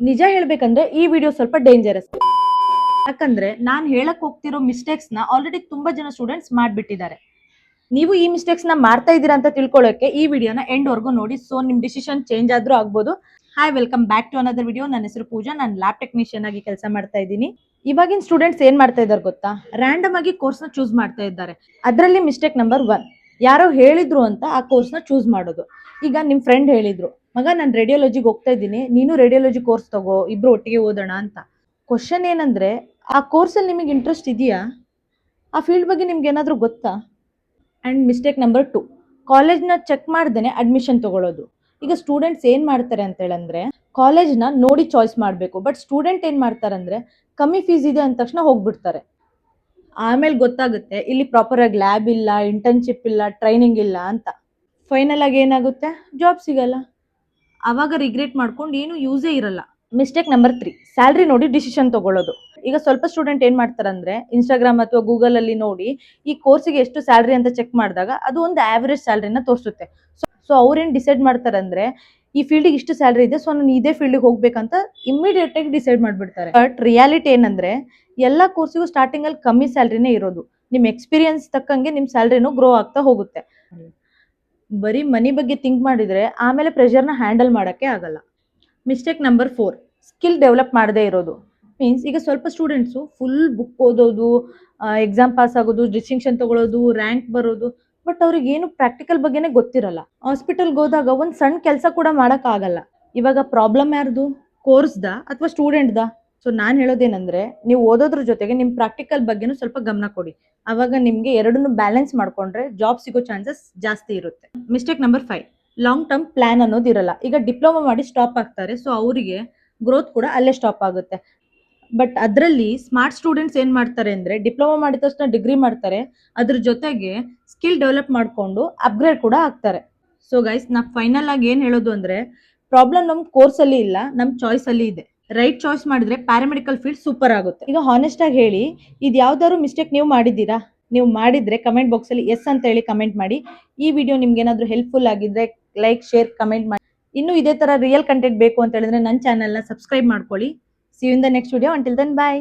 ನಿಜ ಹೇಳ್ಬೇಕಂದ್ರೆ ಈ ವಿಡಿಯೋ ಸ್ವಲ್ಪ ಡೇಂಜರಸ್. ಯಾಕಂದ್ರೆ ನಾನು ಹೇಳಕ್ ಹೋಗ್ತಿರೋ ಮಿಸ್ಟೇಕ್ಸ್ ನ ಆಲ್ರೆಡಿ ತುಂಬಾ ಜನ ಸ್ಟೂಡೆಂಟ್ಸ್ ಮಾಡ್ಬಿಟ್ಟಿದ್ದಾರೆ. ನೀವು ಈ ಮಿಸ್ಟೇಕ್ಸ್ ನ ಮಾಡ್ತಾ ಇದ್ದೀರಾ ಅಂತ ತಿಳ್ಕೊಳ್ಳೋಕೆ ಈ ವಿಡಿಯೋನ ಎಂಡ್ ವರ್ಗು ನೋಡಿ. ಸೊ ನಿಮ್ ಡಿಸಿಷನ್ ಚೇಂಜ್ ಆದ್ರೂ ಆಗ್ಬೋದು. Hi, welcome back to another video. ನನ್ನ ಹೆಸರು ಪೂಜಾ, ನಾನು ಲ್ಯಾಬ್ ಟೆಕ್ನಿಷಿಯನ್ ಆಗಿ ಕೆಲಸ ಮಾಡ್ತಾ ಇದ್ದೀನಿ. ಇವಾಗಿನ ಸ್ಟೂಡೆಂಟ್ಸ್ ಏನ್ ಮಾಡ್ತಾ ಇದ್ದಾರೆ ಗೊತ್ತಾ? ರ್ಯಾಂಡಮ್ ಆಗಿ ಕೋರ್ಸ್ ನ ಚೂಸ್ ಮಾಡ್ತಾ ಇದ್ದಾರೆ. ಅದರಲ್ಲಿ ಮಿಸ್ಟೇಕ್ ನಂಬರ್ 1, ಯಾರೋ ಹೇಳಿದ್ರು ಅಂತ ಆ ಕೋರ್ಸ್ ನ ಚೂಸ್ ಮಾಡೋದು. ಈಗ ನಿಮ್ ಫ್ರೆಂಡ್ ಹೇಳಿದ್ರು, ಮಗ ನಾನು ರೇಡಿಯಾಲಜಿಗೆ ಹೋಗ್ತಾ ಇದ್ದೀನಿ, ನೀನು ರೇಡಿಯಾಲಜಿ ಕೋರ್ಸ್ ತಗೋ, ಇಬ್ರು ಒಟ್ಟಿಗೆ ಓದೋಣ ಅಂತ. ಕ್ವಶನ್ ಏನಂದ್ರೆ, ಆ ಕೋರ್ಸಲ್ಲಿ ನಿಮಗೆ ಇಂಟ್ರೆಸ್ಟ್ ಇದೆಯಾ? ಆ ಫೀಲ್ಡ್ ಬಗ್ಗೆ ನಿಮ್ಗೆ ಏನಾದರೂ ಗೊತ್ತಾ? ಆ್ಯಂಡ್ ಮಿಸ್ಟೇಕ್ ನಂಬರ್ 2, ಕಾಲೇಜ್ನ ಚೆಕ್ ಮಾಡ್ದೇನೆ ಅಡ್ಮಿಷನ್ ತಗೊಳ್ಳೋದು. ಈಗ ಸ್ಟೂಡೆಂಟ್ಸ್ ಏನು ಮಾಡ್ತಾರೆ ಅಂತ ಹೇಳಂದ್ರೆ, ಕಾಲೇಜ್ನ ನೋಡಿ ಚಾಯ್ಸ್ ಮಾಡಬೇಕು. ಬಟ್ ಸ್ಟೂಡೆಂಟ್ ಏನು ಮಾಡ್ತಾರಂದ್ರೆ, ಕಮ್ಮಿ ಫೀಸ್ ಇದೆ ಅಂದ ತಕ್ಷಣ ಹೋಗ್ಬಿಡ್ತಾರೆ. ಆಮೇಲೆ ಗೊತ್ತಾಗುತ್ತೆ ಇಲ್ಲಿ ಪ್ರಾಪರ್ ಆಗಿ ಲ್ಯಾಬ್ ಇಲ್ಲ, ಇಂಟರ್ನ್ಶಿಪ್ ಇಲ್ಲ, ಟ್ರೈನಿಂಗ್ ಇಲ್ಲ ಅಂತ. ಫೈನಲ್ ಆಗಿ ಏನಾಗುತ್ತೆ? ಜಾಬ್ ಸಿಗಲ್ಲ. ಅವಾಗ ರಿಗ್ರೆಟ್ ಮಾಡ್ಕೊಂಡು ಏನು ಯೂಸೇ ಇರಲ್ಲ. ಮಿಸ್ಟೇಕ್ ನಂಬರ್ 3, ಸ್ಯಾಲ್ರಿ ನೋಡಿ ಡಿಸಿಷನ್ ತಗೊಳ್ಳೋದು. ಈಗ ಸ್ವಲ್ಪ ಸ್ಟೂಡೆಂಟ್ ಏನ್ ಮಾಡ್ತಾರಂದ್ರೆ, ಇನ್ಸ್ಟಾಗ್ರಾಮ್ ಅಥವಾ ಗೂಗಲ್ ಅಲ್ಲಿ ನೋಡಿ ಈ ಕೋರ್ಸಿಗೆ ಎಷ್ಟು ಸ್ಯಾಲ್ರಿ ಅಂತ ಚೆಕ್ ಮಾಡಿದಾಗ ಅದು ಒಂದು ಆವರೇಜ್ ಸ್ಯಾಲ್ರಿನ ತೋರಿಸುತ್ತೆ. ಸೊ ಅವ್ರೇನ್ ಡಿಸೈಡ್ ಮಾಡ್ತಾರಂದ್ರೆ, ಈ ಫೀಲ್ಡಿಗೆ ಇಷ್ಟು ಸ್ಯಾಲ್ರಿ ಇದೆ, ಸೊ ನಾನು ಇದೇ ಫೀಲ್ಡಿಗೆ ಹೋಗ್ಬೇಕಂತ ಇಮಿಡಿಯೇಟ್ ಆಗಿ ಡಿಸೈಡ್ ಮಾಡ್ಬಿಡ್ತಾರೆ. ಬಟ್ ರಿಯಾಲಿಟಿ ಏನಂದ್ರೆ, ಎಲ್ಲ ಕೋರ್ಸಿಗೂ ಸ್ಟಾರ್ಟಿಂಗ್ ಅಲ್ಲಿ ಕಮ್ಮಿ ಸ್ಯಾಲ್ರಿನೇ ಇರೋದು. ನಿಮ್ ಎಕ್ಸ್ಪೀರಿಯನ್ಸ್ ತಕ್ಕಂಗೆ ನಿಮ್ ಸ್ಯಾಲ್ರಿನೂ ಗ್ರೋ ಆಗ್ತಾ ಹೋಗುತ್ತೆ. ಬರೀ ಮನಿ ಬಗ್ಗೆ ಥಿಂಕ್ ಮಾಡಿದ್ರೆ ಆಮೇಲೆ ಪ್ರೆಷರ್ನ ಹ್ಯಾಂಡಲ್ ಮಾಡೋಕ್ಕೆ ಆಗಲ್ಲ. ಮಿಸ್ಟೇಕ್ ನಂಬರ್ 4, ಸ್ಕಿಲ್ ಡೆವಲಪ್ ಮಾಡದೇ ಇರೋದು. ಮೀನ್ಸ್ ಈಗ ಸ್ವಲ್ಪ ಸ್ಟೂಡೆಂಟ್ಸು ಫುಲ್ ಬುಕ್ ಓದೋದು, ಎಕ್ಸಾಮ್ ಪಾಸ್ ಆಗೋದು, ಡಿಸ್ಟಿಂಕ್ಷನ್ ತಗೊಳ್ಳೋದು, ರ್ಯಾಂಕ್ ಬರೋದು, ಬಟ್ ಅವ್ರಿಗೆ ಏನು ಪ್ರಾಕ್ಟಿಕಲ್ ಬಗ್ಗೆನೇ ಗೊತ್ತಿರಲ್ಲ. ಹಾಸ್ಪಿಟಲ್ಗೆ ಹೋದಾಗ ಒಂದು ಸಣ್ಣ ಕೆಲಸ ಕೂಡ ಮಾಡೋಕ್ಕಾಗಲ್ಲ. ಇವಾಗ ಪ್ರಾಬ್ಲಮ್ ಯಾರ್ದು? ಕೋರ್ಸ್ದ ಅಥವಾ ಸ್ಟೂಡೆಂಟ್ದ? ಸೊ ನಾನು ಹೇಳೋದೇನಂದ್ರೆ, ನೀವು ಓದೋದ್ರ ಜೊತೆಗೆ ನಿಮ್ಮ ಪ್ರಾಕ್ಟಿಕಲ್ ಬಗ್ಗೆನೂ ಸ್ವಲ್ಪ ಗಮನ ಕೊಡಿ. ಅವಾಗ ನಿಮಗೆ ಎರಡನ್ನೂ ಬ್ಯಾಲೆನ್ಸ್ ಮಾಡ್ಕೊಂಡ್ರೆ ಜಾಬ್ ಸಿಗೋ ಚಾನ್ಸಸ್ ಜಾಸ್ತಿ ಇರುತ್ತೆ. Mistake number 5, long term plan ಅನ್ನೋದು ಇರಲ್ಲ. ಈಗ ಡಿಪ್ಲೊಮಾ ಮಾಡಿ ಸ್ಟಾಪ್ ಆಗ್ತಾರೆ, ಸೊ ಅವರಿಗೆ ಗ್ರೋತ್ ಕೂಡ ಅಲ್ಲೇ ಸ್ಟಾಪ್ ಆಗುತ್ತೆ. ಬಟ್ ಅದರಲ್ಲಿ ಸ್ಮಾರ್ಟ್ ಸ್ಟೂಡೆಂಟ್ಸ್ ಏನು ಮಾಡ್ತಾರೆ ಅಂದರೆ, ಡಿಪ್ಲೊಮಾ ಮಾಡಿದ ತಕ್ಷಣ ಡಿಗ್ರಿ ಮಾಡ್ತಾರೆ, ಅದ್ರ ಜೊತೆಗೆ ಸ್ಕಿಲ್ ಡೆವಲಪ್ ಮಾಡಿಕೊಂಡು ಅಪ್ಗ್ರೇಡ್ ಕೂಡ ಆಗ್ತಾರೆ. ಸೊ ಗೈಸ್, ನಾ ಫೈನಲ್ ಆಗಿ ಏನು ಹೇಳೋದು ಅಂದರೆ, ಪ್ರಾಬ್ಲಮ್ ನಮ್ಮ ಕೋರ್ಸಲ್ಲಿ ಇಲ್ಲ, ನಮ್ಮ ಚಾಯ್ಸಲ್ಲಿ ಇದೆ. ರೈಟ್ ಚಾಯ್ಸ್ ಮಾಡಿದ್ರೆ ಪ್ಯಾರಾಮೆಡಿಕಲ್ ಫೀಲ್ಡ್ ಸೂಪರ್ ಆಗುತ್ತೆ. ಈಗ ಹಾನೆಸ್ಟ್ ಆಗಿ ಹೇಳಿ, ಇದು ಯಾವ್ದಾದ್ರು ಮಿಸ್ಟೇಕ್ ನೀವು ಮಾಡಿದ್ದೀರಾ? ನೀವು ಮಾಡಿದ್ರೆ ಕಮೆಂಟ್ ಬಾಕ್ಸಲ್ಲಿ ಎಸ್ ಅಂತ ಹೇಳಿ ಕಮೆಂಟ್ ಮಾಡಿ. ಈ ವಿಡಿಯೋ ನಿಮ್ಗೆ ಏನಾದರೂ ಹೆಲ್ಪ್ಫುಲ್ ಆಗಿದ್ರೆ ಲೈಕ್, ಶೇರ್, ಕಮೆಂಟ್ ಮಾಡಿ. ಇನ್ನೂ ಇದೇ ಥರ ರಿಯಲ್ ಕಂಟೆಂಟ್ ಬೇಕು ಅಂತ ಹೇಳಿದ್ರೆ ನನ್ನ ಚಾನಲ್ನ ಸಬ್ಸ್ಕ್ರೈಬ್ ಮಾಡ್ಕೊಳ್ಳಿ. See you in the next video. Until then, bye.